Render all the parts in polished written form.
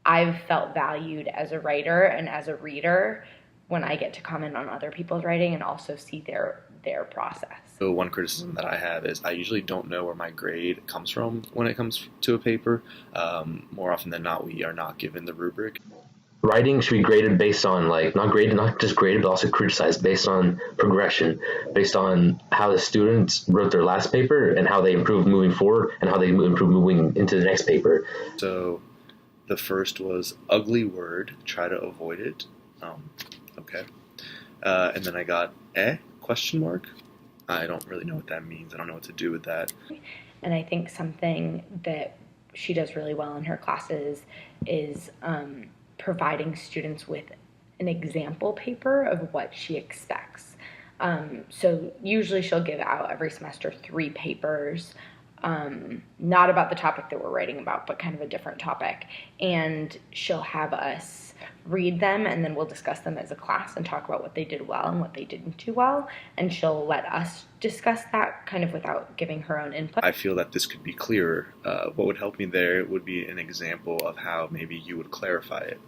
I've felt valued as a writer and as a reader when I get to comment on other people's writing and also see their process. So one criticism that I have is I usually don't know where my grade comes from when it comes to a paper. More often than not, we are not given the rubric. Writing should be graded based on like not just graded but also criticized based on progression, based on how the students wrote their last paper and how they improved moving forward and how they improve moving into the next paper. So the first was ugly word, try to avoid it. Okay. And then I got question mark. I don't really know what that means. I don't know what to do with that. And I think something that she does really well in her classes is providing students with an example paper of what she expects. So usually she'll give out every semester 3 papers, not about the topic that we're writing about, but kind of a different topic. And she'll have us read them, and then we'll discuss them as a class and talk about what they did well and what they didn't do well. And she'll let us discuss that kind of without giving her own input. I feel that this could be clearer. What would help me there would be an example of how maybe you would clarify it.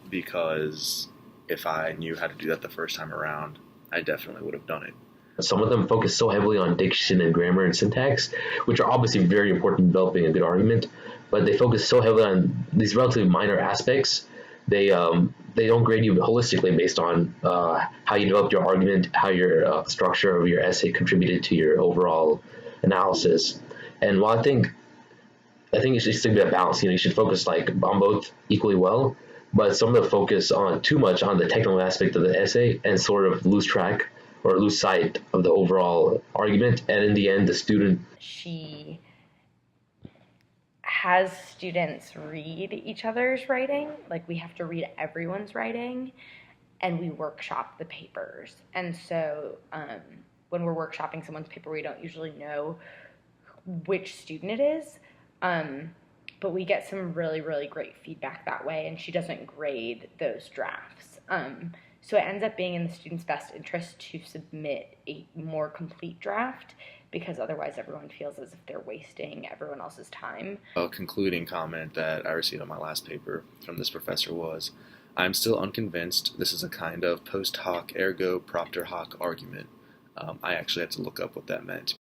Because if I knew how to do that the first time around, I definitely would have done it. Some of them focus so heavily on diction and grammar and syntax, which are obviously very important in developing a good argument, but they focus so heavily on these relatively minor aspects. They don't grade you holistically based on how you developed your argument, how your structure of your essay contributed to your overall analysis. And while I think it should still be a balance. You should focus like on both equally well, but some of the focus on too much on the technical aspect of the essay and sort of lose track or lose sight of the overall argument. And in the end, the student. She has students read each other's writing. Like, we have to read everyone's writing, and we workshop the papers. And so when we're workshopping someone's paper, we don't usually know which student it is. But we get some really, really great feedback that way, and she doesn't grade those drafts. So it ends up being in the student's best interest to submit a more complete draft, because otherwise everyone feels as if they're wasting everyone else's time. A concluding comment that I received on my last paper from this professor was, I'm still unconvinced this is a kind of post hoc ergo propter hoc argument. I actually had to look up what that meant